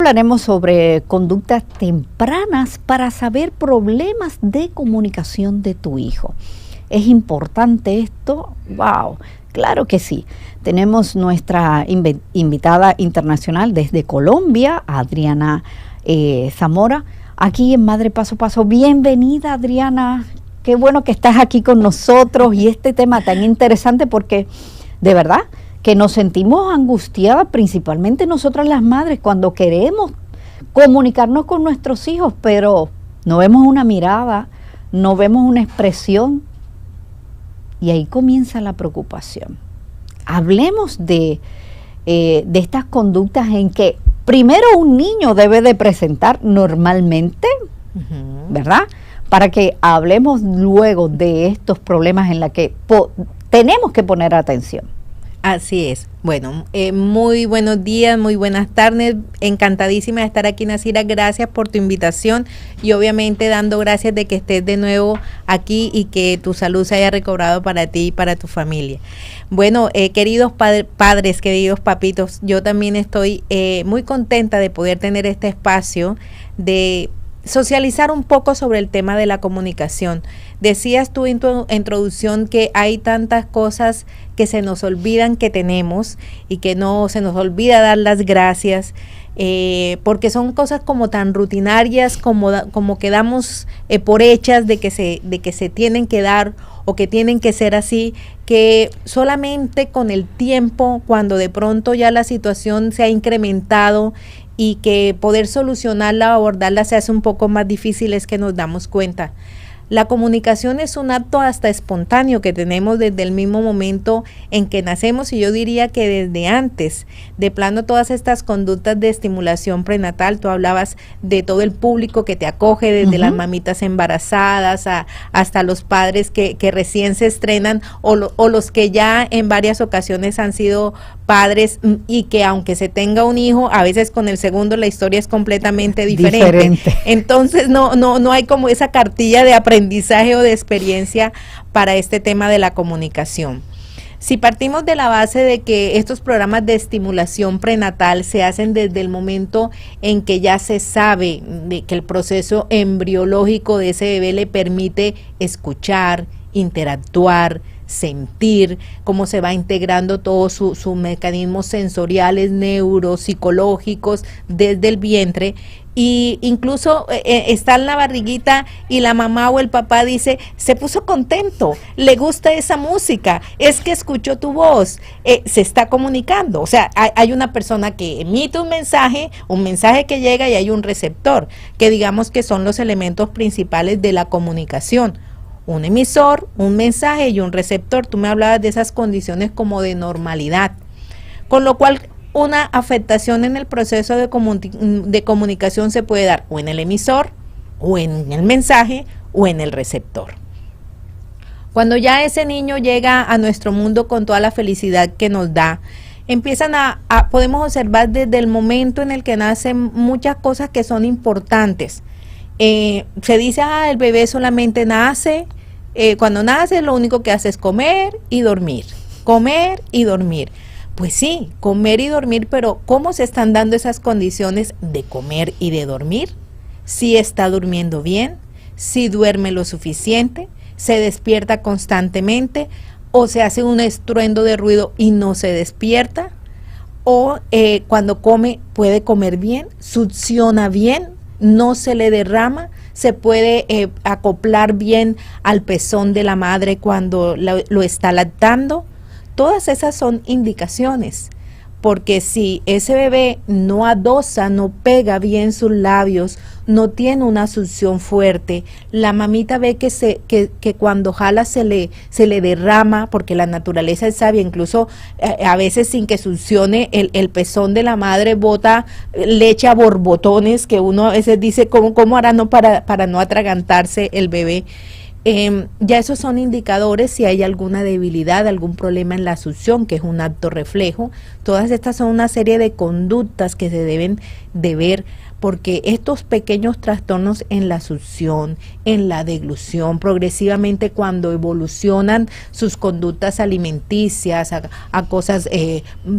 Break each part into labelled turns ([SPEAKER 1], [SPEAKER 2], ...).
[SPEAKER 1] Hablaremos sobre conductas tempranas para saber problemas de comunicación de tu hijo. ¿Es importante esto? ¡Wow! Claro que sí. Tenemos nuestra invitada internacional desde Colombia, Adriana Zamora, aquí en Madre Paso a Paso. Bienvenida, Adriana. Qué bueno que estás aquí con nosotros y este tema tan interesante porque, de verdad, que nos sentimos angustiadas, principalmente nosotras las madres, cuando queremos comunicarnos con nuestros hijos, pero no vemos una mirada, no vemos una expresión, y ahí comienza la preocupación. Hablemos de estas conductas en que primero un niño debe de presentar normalmente, ¿verdad? Para que hablemos luego de estos problemas en los que tenemos que poner atención.
[SPEAKER 2] Así es. Bueno, muy buenos días, muy buenas tardes. Encantadísima de estar aquí, Nasira. Gracias por tu invitación y obviamente dando gracias de que estés de nuevo aquí y que tu salud se haya recobrado para ti y para tu familia. Bueno, queridos padres, queridos papitos, yo también estoy muy contenta de poder tener este espacio de socializar un poco sobre el tema de la comunicación. Decías tú en tu introducción que hay tantas cosas que se nos olvidan que tenemos y que no se nos olvida dar las gracias, porque son cosas como tan rutinarias, como que damos por hechas de que se tienen que dar o que tienen que ser así, que solamente con el tiempo, cuando de pronto ya la situación se ha incrementado y que poder solucionarla o abordarla se hace un poco más difícil, es que nos damos cuenta. La comunicación es un acto hasta espontáneo que tenemos desde el mismo momento en que nacemos, y yo diría que desde antes. De plano, todas estas conductas de estimulación prenatal, tú hablabas de todo el público que te acoge, desde las mamitas embarazadas hasta los padres que recién se estrenan o los que ya en varias ocasiones han sido padres y que aunque se tenga un hijo, a veces con el segundo la historia es completamente diferente. Entonces no hay como esa cartilla de aprendizaje o de experiencia para este tema de la comunicación. Si partimos de la base de que estos programas de estimulación prenatal se hacen desde el momento en que ya se sabe de que el proceso embriológico de ese bebé le permite escuchar, interactuar, sentir, cómo se va integrando todos sus mecanismos sensoriales, neuropsicológicos desde el vientre, y incluso está en la barriguita y la mamá o el papá dice, se puso contento, le gusta esa música, es que escuchó tu voz, se está comunicando. O sea, hay una persona que emite un mensaje que llega, y hay un receptor, que digamos que son los elementos principales de la comunicación. Un emisor, un mensaje y un receptor. Tú me hablabas de esas condiciones como de normalidad, con lo cual una afectación en el proceso de comunicación se puede dar o en el emisor, o en el mensaje, o en el receptor. Cuando ya ese niño llega a nuestro mundo con toda la felicidad que nos da, empiezan podemos observar desde el momento en el que nacen muchas cosas que son importantes. Se dice, el bebé solamente nace, cuando nace lo único que hace es comer y dormir, comer y dormir. Pues sí, comer y dormir, pero ¿cómo se están dando esas condiciones de comer y de dormir? Si está durmiendo bien, si duerme lo suficiente, se despierta constantemente, o se hace un estruendo de ruido y no se despierta, o cuando come puede comer bien, succiona bien, no se le derrama, se puede acoplar bien al pezón de la madre cuando lo está lactando. Todas esas son indicaciones, porque si ese bebé no adosa, no pega bien sus labios, no tiene una succión fuerte, la mamita ve que cuando jala se le derrama, porque la naturaleza es sabia, incluso a veces sin que succione el pezón de la madre bota leche a borbotones, que uno a veces dice, ¿cómo hará para no atragantarse el bebé? Ya esos son indicadores si hay alguna debilidad, algún problema en la succión, que es un acto reflejo. Todas estas son una serie de conductas que se deben de ver, porque estos pequeños trastornos en la succión, en la deglución, progresivamente cuando evolucionan sus conductas alimenticias a cosas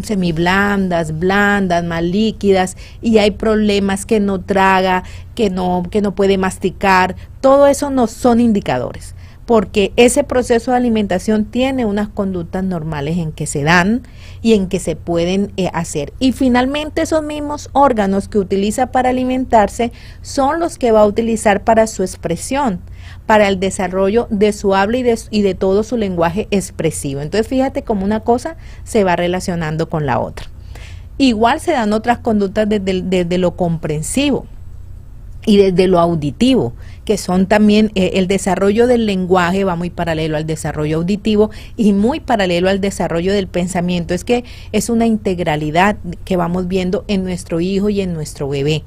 [SPEAKER 2] semiblandas, blandas, más líquidas, y hay problemas que no traga, que no puede masticar, todo eso no son indicadores, porque ese proceso de alimentación tiene unas conductas normales en que se dan y en que se pueden hacer. Y finalmente esos mismos órganos que utiliza para alimentarse son los que va a utilizar para su expresión, para el desarrollo de su habla y de todo su lenguaje expresivo. Entonces fíjate cómo una cosa se va relacionando con la otra. Igual se dan otras conductas desde lo comprensivo y desde lo auditivo, que son también el desarrollo del lenguaje va muy paralelo al desarrollo auditivo y muy paralelo al desarrollo del pensamiento. Es que es una integralidad que vamos viendo en nuestro hijo y en nuestro bebé.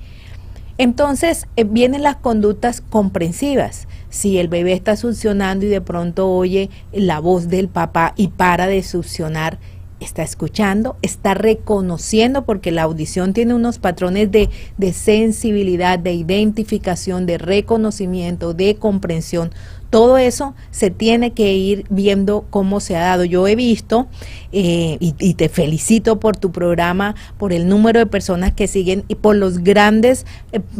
[SPEAKER 2] Entonces vienen las conductas comprensivas. Si el bebé está succionando y de pronto oye la voz del papá y para de succionar, está escuchando, está reconociendo, porque la audición tiene unos patrones de sensibilidad, de identificación, de reconocimiento, de comprensión. Todo eso se tiene que ir viendo cómo se ha dado. Yo he visto, y te felicito por tu programa, por el número de personas que siguen y por los grandes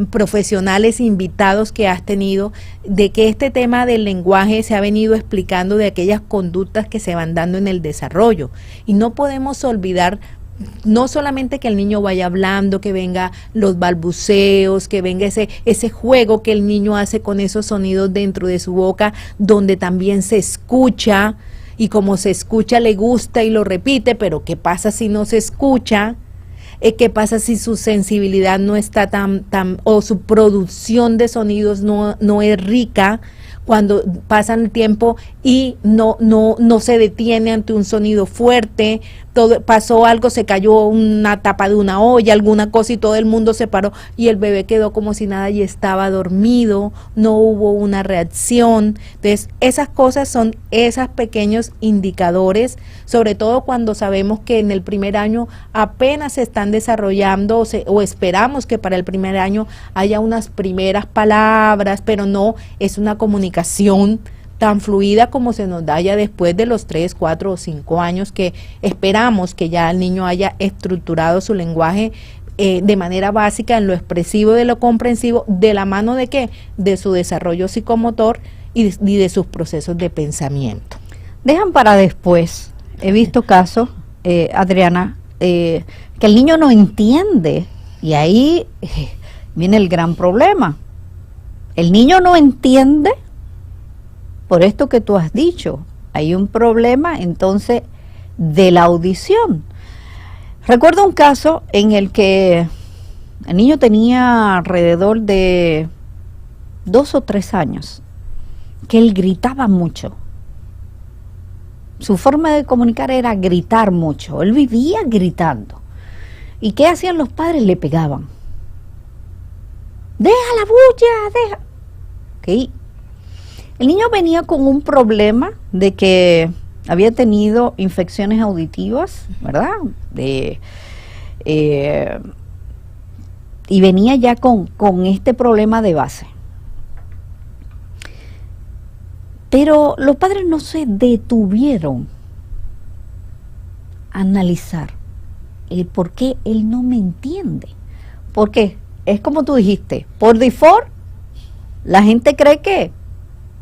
[SPEAKER 2] profesionales invitados que has tenido, de que este tema del lenguaje se ha venido explicando de aquellas conductas que se van dando en el desarrollo. Y no podemos olvidar no solamente que el niño vaya hablando, que venga los balbuceos, que venga ese juego que el niño hace con esos sonidos dentro de su boca, donde también se escucha, y como se escucha le gusta y lo repite, pero ¿qué pasa si no se escucha? ¿Qué pasa si su sensibilidad no está o su producción de sonidos no es rica? Cuando pasan el tiempo y no se detiene ante un sonido fuerte, pasó algo, se cayó una tapa de una olla, alguna cosa, y todo el mundo se paró y el bebé quedó como si nada y estaba dormido, no hubo una reacción. Entonces esas cosas son esos pequeños indicadores, sobre todo cuando sabemos que en el primer año apenas se están desarrollando o esperamos que para el primer año haya unas primeras palabras, pero no es una comunicación tan fluida como se nos da ya después de los 3, 4 o 5 años, que esperamos que ya el niño haya estructurado su lenguaje de manera básica en lo expresivo, de lo comprensivo, de la mano de ¿qué? De su desarrollo psicomotor y de sus procesos de pensamiento.
[SPEAKER 1] Dejan para después. He visto casos, Adriana, que el niño no entiende, y ahí viene el gran problema. El niño no entiende por esto que tú has dicho. Hay un problema entonces de la audición. Recuerdo un caso en el que el niño tenía alrededor de 2 o 3 años, que él gritaba mucho. Su forma de comunicar era gritar mucho. Él vivía gritando. ¿Y qué hacían los padres? Le pegaban. Deja la bulla, deja. ¿Okay? El niño venía con un problema de que había tenido infecciones auditivas, ¿verdad? Y venía ya con este problema de base. Pero los padres no se detuvieron a analizar el por qué él no me entiende. Porque es como tú dijiste, por default, la gente cree que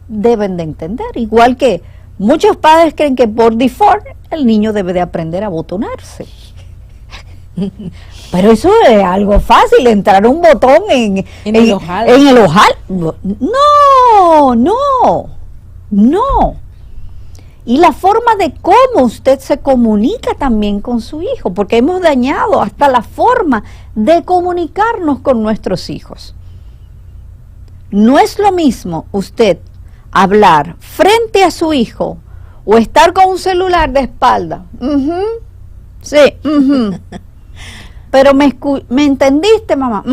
[SPEAKER 1] deben de entender, igual que muchos padres creen que por default el niño debe de aprender a botonarse. Pero eso es algo fácil, entrar un botón en el ojal. En el ojal. No. Y la forma de cómo usted se comunica también con su hijo, porque hemos dañado hasta la forma de comunicarnos con nuestros hijos. No es lo mismo usted hablar frente a su hijo o estar con un celular de espalda. Sí. Pero me entendiste, mamá.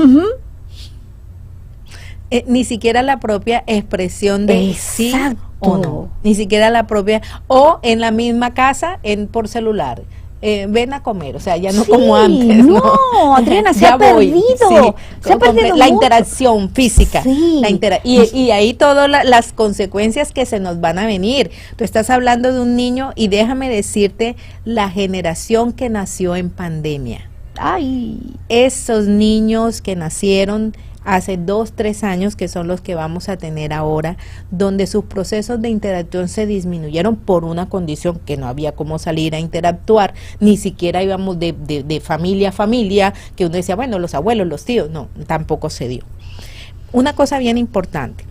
[SPEAKER 2] Ni siquiera la propia expresión de sí o no. Ni siquiera la propia, o en la misma casa por celular. ven a comer, o sea, ya no
[SPEAKER 1] Sí,
[SPEAKER 2] como antes.
[SPEAKER 1] no, Adriana, se
[SPEAKER 2] Ya
[SPEAKER 1] ha
[SPEAKER 2] voy,
[SPEAKER 1] perdido, se ha perdido
[SPEAKER 2] la
[SPEAKER 1] mucho.
[SPEAKER 2] interacción física,
[SPEAKER 1] Sí.
[SPEAKER 2] y ahí todas las consecuencias que se nos van a venir. Tú estás hablando de un niño y déjame decirte la generación que nació en pandemia.
[SPEAKER 1] Ay,
[SPEAKER 2] Esos niños que nacieron hace 2, 3 años, que son los que vamos a tener ahora, donde sus procesos de interacción se disminuyeron por una condición que no había cómo salir a interactuar, ni siquiera íbamos de familia a familia, que uno decía, bueno, los abuelos, los tíos, no, tampoco se dio. Una cosa bien importante,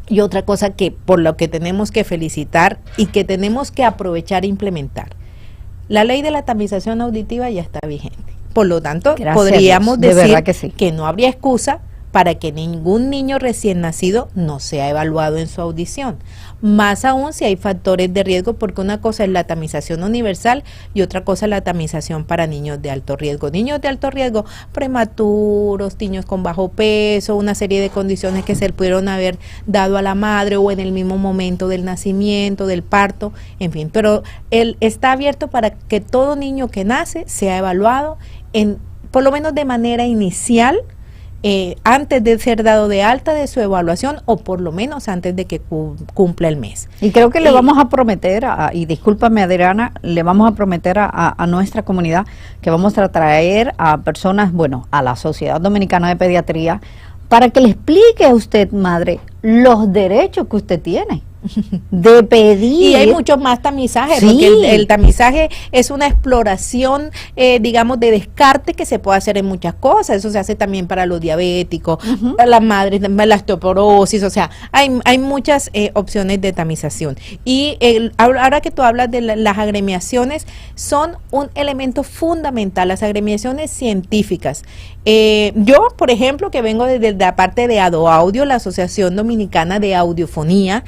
[SPEAKER 2] y otra cosa que por lo que tenemos que felicitar y que tenemos que aprovechar e implementar, la ley de la tamización auditiva ya está vigente. Por lo tanto,
[SPEAKER 1] gracias
[SPEAKER 2] podríamos
[SPEAKER 1] a Dios, de
[SPEAKER 2] decir
[SPEAKER 1] verdad que sí.
[SPEAKER 2] que no habría excusa para que ningún niño recién nacido no sea evaluado en su audición. Más aún si hay factores de riesgo, porque una cosa es la tamización universal y otra cosa es la tamización para niños de alto riesgo. Niños de alto riesgo, prematuros, niños con bajo peso, una serie de condiciones que se le pudieron haber dado a la madre o en el mismo momento del nacimiento, del parto, en fin. Pero él está abierto para que todo niño que nace sea evaluado por lo menos de manera inicial, antes de ser dado de alta de su evaluación o por lo menos antes de que cumpla el mes.
[SPEAKER 1] Y creo que le vamos a prometer, y discúlpame Adriana, le vamos a prometer a nuestra comunidad que vamos a traer a personas, bueno, a la Sociedad Dominicana de Pediatría, para que le explique a usted, madre, los derechos que usted tiene de pedir.
[SPEAKER 2] Y hay muchos más tamizajes,
[SPEAKER 1] sí,
[SPEAKER 2] porque el tamizaje es una exploración, digamos, de descarte que se puede hacer en muchas cosas. Eso se hace también para los diabéticos, para las madres, la osteoporosis, o sea, hay muchas opciones de tamización. Y ahora que tú hablas de las agremiaciones, son un elemento fundamental, las agremiaciones científicas. Yo, por ejemplo, que vengo desde la parte de ADOAudio, la Asociación Dominicana de Audiofonía,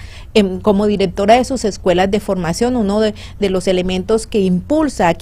[SPEAKER 2] como directora de sus escuelas de formación, uno de los elementos que impulsa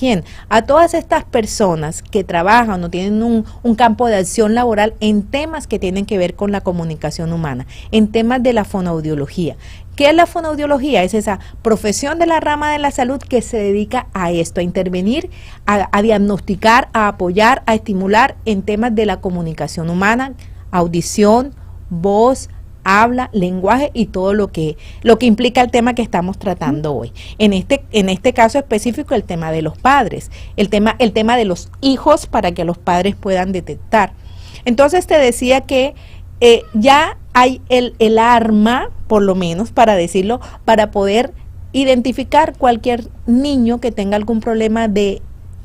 [SPEAKER 2] a todas estas personas que trabajan o tienen un campo de acción laboral en temas que tienen que ver con la comunicación humana, en temas de la fonoaudiología. ¿Qué es la fonoaudiología? Es esa profesión de la rama de la salud que se dedica a esto, a intervenir, a diagnosticar, a apoyar, a estimular en temas de la comunicación humana, audición, voz, habla, lenguaje y todo lo que implica el tema que estamos tratando hoy. En este caso específico, el tema de los padres, el tema de los hijos para que los padres puedan detectar. Entonces te decía que ya hay el arma, por lo menos para decirlo, para poder identificar cualquier niño que tenga algún problema de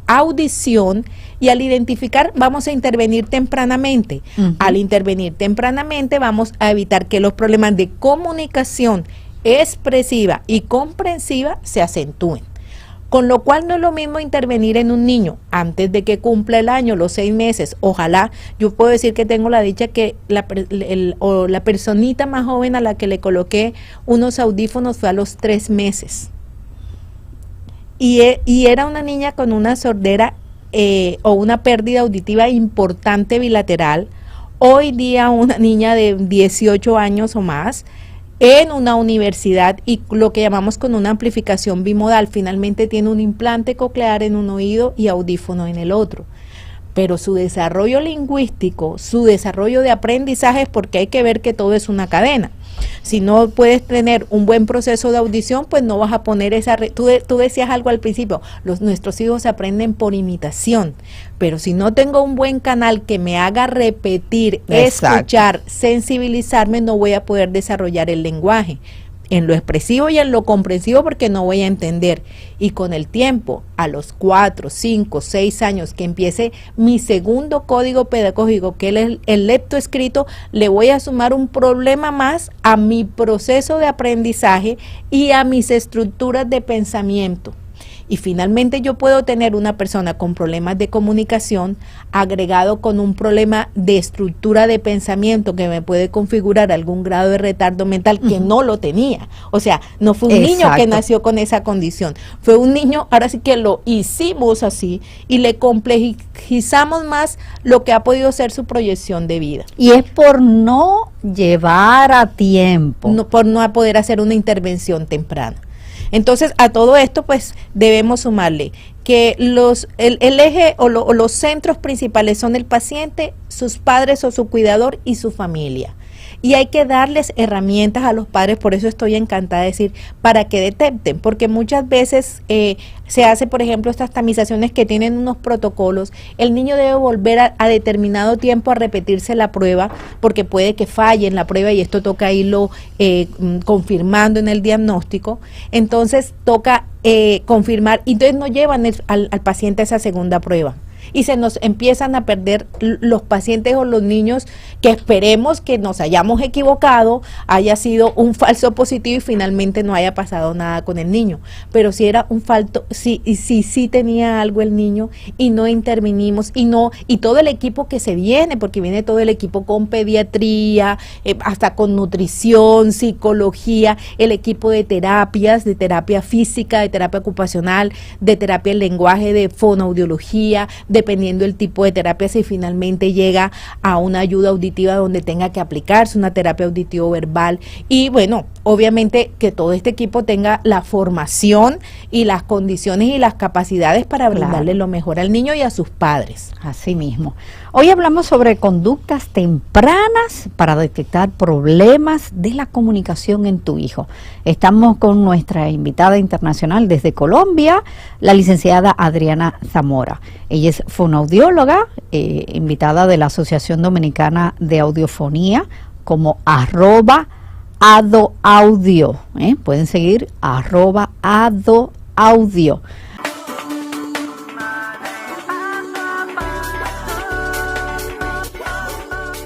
[SPEAKER 2] audición, y al identificar vamos a intervenir tempranamente. Al intervenir tempranamente vamos a evitar que los problemas de comunicación expresiva y comprensiva se acentúen. Con lo cual no es lo mismo intervenir en un niño antes de que cumpla el año, los 6 meses. Ojalá, yo puedo decir que tengo la dicha que la personita más joven a la que le coloqué unos audífonos fue a los 3 meses. Y era una niña con una sordera o una pérdida auditiva importante bilateral. Hoy día una niña de 18 años o más en una universidad, y lo que llamamos con una amplificación bimodal, finalmente tiene un implante coclear en un oído y audífono en el otro. Pero su desarrollo lingüístico, su desarrollo de aprendizaje, porque hay que ver que todo es una cadena. Si no puedes tener un buen proceso de audición, pues no vas a poner esa... Tú decías algo al principio, nuestros hijos aprenden por imitación, pero si no tengo un buen canal que me haga repetir, escuchar, sensibilizarme, no voy a poder desarrollar el lenguaje en lo expresivo y en lo comprensivo, porque no voy a entender. Y con el tiempo, a los 4, 5, 6 años que empiece mi segundo código pedagógico, que es el lectoescrito, le voy a sumar un problema más a mi proceso de aprendizaje y a mis estructuras de pensamiento. Y finalmente yo puedo tener una persona con problemas de comunicación agregado con un problema de estructura de pensamiento que me puede configurar algún grado de retardo mental que no lo tenía. O sea, no fue un niño que nació con esa condición. Fue un niño, ahora sí que lo hicimos así y le complejizamos más lo que ha podido ser su proyección de vida.
[SPEAKER 1] Y es por no llevar a tiempo.
[SPEAKER 2] Por no poder hacer una intervención temprana. Entonces, a todo esto, pues, debemos sumarle que el eje o los centros principales son el paciente, sus padres o su cuidador y su familia. Y hay que darles herramientas a los padres, por eso estoy encantada de decir, para que detecten, porque muchas veces se hace, por ejemplo, estas tamizaciones que tienen unos protocolos, el niño debe volver a determinado tiempo a repetirse la prueba, porque puede que falle en la prueba y esto toca irlo confirmando en el diagnóstico, entonces toca confirmar, y entonces no llevan al paciente a esa segunda prueba. Y se nos empiezan a perder los pacientes o los niños que esperemos que nos hayamos equivocado, haya sido un falso positivo y finalmente no haya pasado nada con el niño. Pero si era un falso, sí tenía algo el niño y no intervinimos y todo el equipo que se viene, porque viene todo el equipo con pediatría, hasta con nutrición, psicología, el equipo de terapias, de terapia física, de terapia ocupacional, de terapia del lenguaje, de fonoaudiología, dependiendo del tipo de terapia, si finalmente llega a una ayuda auditiva donde tenga que aplicarse una terapia auditivo-verbal. Y bueno, obviamente que todo este equipo tenga la formación y las condiciones y las capacidades para brindarle lo mejor al niño y a sus padres.
[SPEAKER 1] Así mismo. Hoy hablamos sobre conductas tempranas para detectar problemas de la comunicación en tu hijo. Estamos con nuestra invitada internacional desde Colombia, la licenciada Adriana Zamora. Ella es fonoaudióloga, invitada de la Asociación Dominicana de Audiofonía, como @adoaudio. Pueden seguir @adoaudio.